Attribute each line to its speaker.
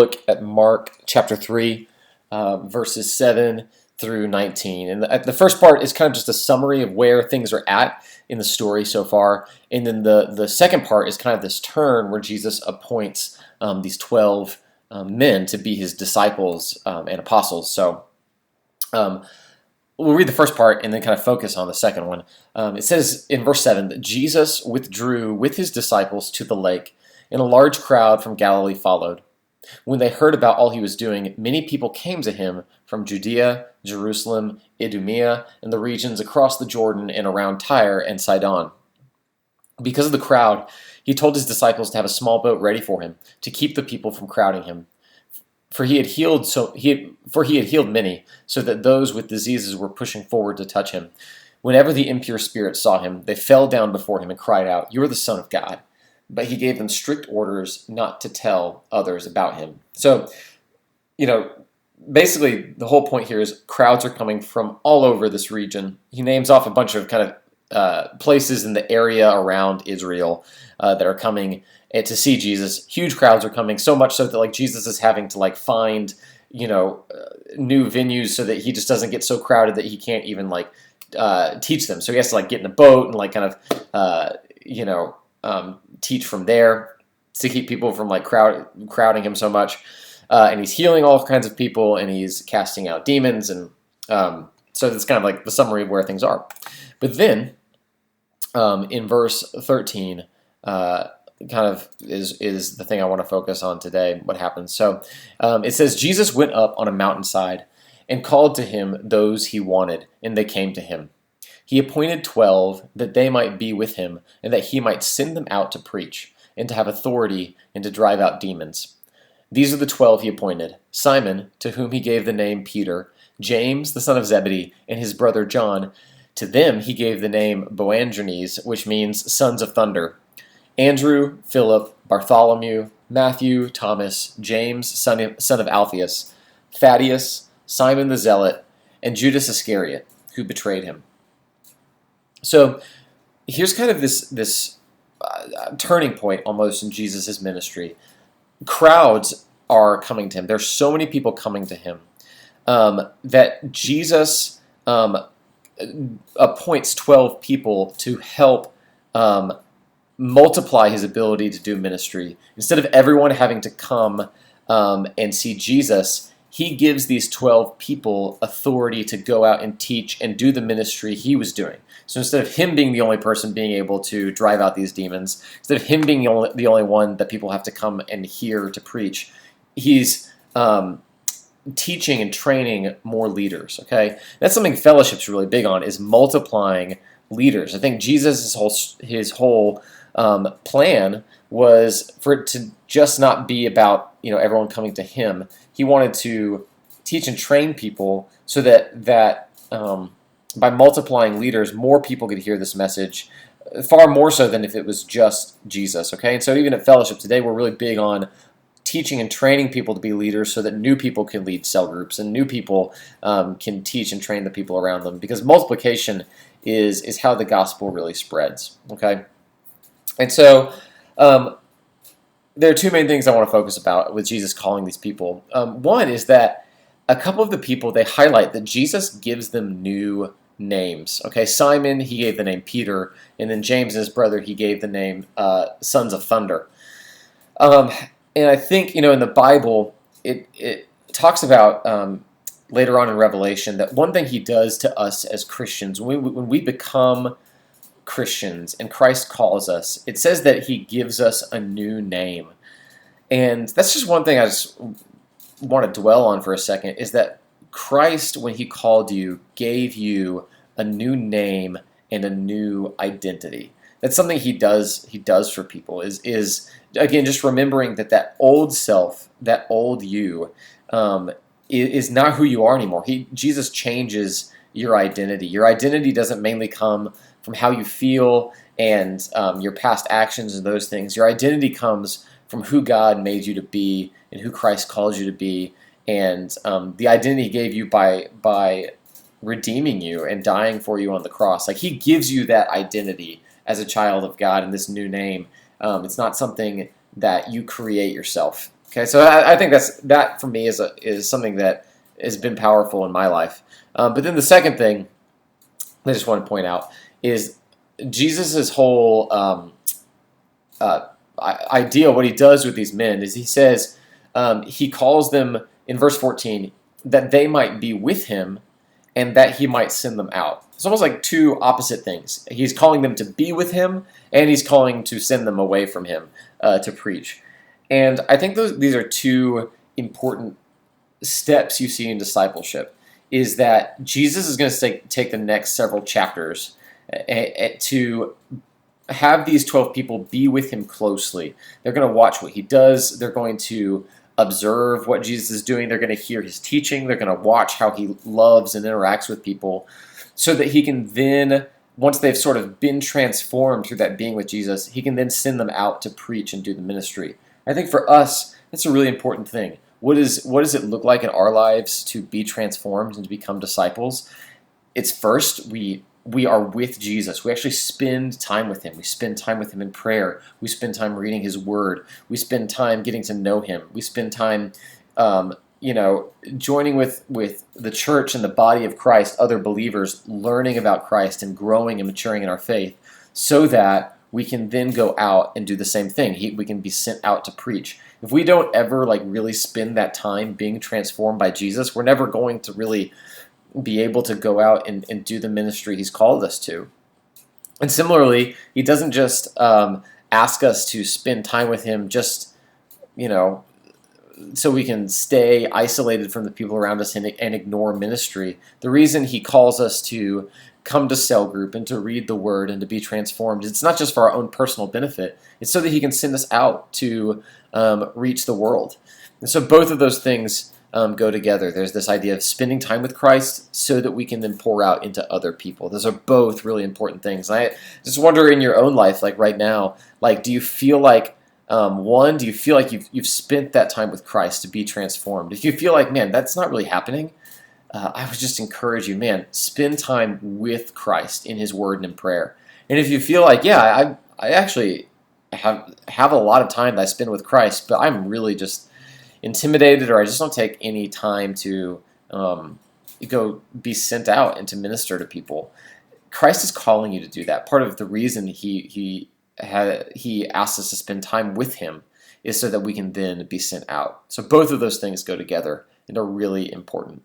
Speaker 1: Look at Mark chapter 3, verses 7 through 19. And the first part is kind of just a summary of where things are at in the story so far. And then the second part is kind of this turn where Jesus appoints these 12 men to be his disciples and apostles. So we'll read the first part and then kind of focus on the second one. It says in verse 7 that Jesus withdrew with his disciples to the lake, and a large crowd from Galilee followed. When they heard about all he was doing, many people came to him from Judea, Jerusalem, Idumea, and the regions across the Jordan and around Tyre and Sidon. Because of the crowd, he told his disciples to have a small boat ready for him, to keep the people from crowding him. For he had healed many, so that those with diseases were pushing forward to touch him. Whenever the impure spirits saw him, they fell down before him and cried out, "You are the Son of God." But he gave them strict orders not to tell others about him. So, basically the whole point here is crowds are coming from all over this region. He names off a bunch of kind of places in the area around Israel that are coming to see Jesus. Huge crowds are coming, so much so that Jesus is having to find new venues so that he just doesn't get so crowded that he can't even teach them. So he has to get in a boat and teach from there to keep people from crowding him so much. And he's healing all kinds of people, and he's casting out demons, and so that's kind of the summary of where things are. But then in verse 13 kind of is the thing I want to focus on today, what happens. So it says, Jesus went up on a mountainside and called to him those he wanted, and they came to him. He appointed 12 that they might be with him, and that he might send them out to preach, and to have authority, and to drive out demons. These are the 12 he appointed: Simon, to whom he gave the name Peter; James, the son of Zebedee, and his brother John. To them he gave the name Boanerges, which means sons of thunder; Andrew, Philip, Bartholomew, Matthew, Thomas, James, son of Alphaeus, Thaddeus, Simon the Zealot, and Judas Iscariot, who betrayed him. So here's kind of this turning point almost in Jesus' ministry. Crowds are coming to him. There's so many people coming to him that Jesus appoints 12 people to help multiply his ability to do ministry. Instead of everyone having to come and see Jesus, he gives these 12 people authority to go out and teach and do the ministry he was doing. So instead of him being the only person being able to drive out these demons, instead of him being the only one that people have to come and hear to preach, he's teaching and training more leaders. Okay, that's something fellowship's really big on, is multiplying leaders. I think Jesus' whole plan was for it to just not be about everyone coming to him. He wanted to teach and train people so that by multiplying leaders, more people could hear this message, far more so than if it was just Jesus. Okay, and so even at Fellowship today, we're really big on teaching and training people to be leaders so that new people can lead cell groups and new people can teach and train the people around them, because multiplication is how the gospel really spreads. Okay, and so there are two main things I want to focus about with Jesus calling these people. One is that a couple of the people, they highlight that Jesus gives them new names. Okay, Simon, he gave the name Peter, and then James and his brother, he gave the name Sons of Thunder. And I think, in the Bible, it talks about later on in Revelation that one thing he does to us as Christians, when we become Christians and Christ calls us, it says that he gives us a new name. And that's just one thing I just want to dwell on for a second, is that Christ, when he called you, gave you a new name and a new identity. That's something he does for people, is again, just remembering that old self, that old you, is not who you are anymore. Jesus changes your identity. Your identity doesn't mainly come from how you feel and your past actions and those things. Your identity comes from who God made you to be and who Christ calls you to be, and the identity he gave you by redeeming you and dying for you on the cross. He gives you that identity as a child of God in this new name. It's not something that you create yourself. Okay, so I think that for me is something that has been powerful in my life. But then the second thing I just want to point out is Jesus's whole uh, idea. What he does with these men is he says he calls them in verse 14 that they might be with him and that he might send them out. It's almost like two opposite things. He's calling them to be with him, and he's calling to send them away from him to preach. And I think these are two important steps you see in discipleship. Is that Jesus is going to take the next several chapters to have these 12 people be with him closely. They're going to watch what he does. They're going to observe what Jesus is doing. They're going to hear his teaching. They're going to watch how he loves and interacts with people so that he can then, once they've sort of been transformed through that being with Jesus, he can then send them out to preach and do the ministry. I think for us, that's a really important thing. What does it look like in our lives to be transformed and to become disciples? It's first, we are with Jesus. We actually spend time with him. We spend time with him in prayer. We spend time reading his word. We spend time getting to know him. We spend time, joining with the church and the body of Christ, other believers, learning about Christ and growing and maturing in our faith so that we can then go out and do the same thing. We can be sent out to preach. If we don't ever really spend that time being transformed by Jesus, we're never going to really be able to go out and do the ministry he's called us to. And similarly, he doesn't just ask us to spend time with him just, so we can stay isolated from the people around us and ignore ministry. The reason he calls us to come to cell group and to read the word and to be transformed, it's not just for our own personal benefit. It's so that he can send us out to reach the world. And so both of those things go together. There's this idea of spending time with Christ so that we can then pour out into other people. Those are both really important things. I just wonder in your own life, right now, do you feel like do you feel like you've spent that time with Christ to be transformed? If you feel like, man, that's not really happening, I would just encourage you, man, spend time with Christ in his word and in prayer. And if you feel like, yeah, I actually have a lot of time that I spend with Christ, but I'm really just intimidated, or I just don't take any time to go be sent out and to minister to people. Christ is calling you to do that. Part of the reason he asks us to spend time with him is so that we can then be sent out. So both of those things go together and are really important.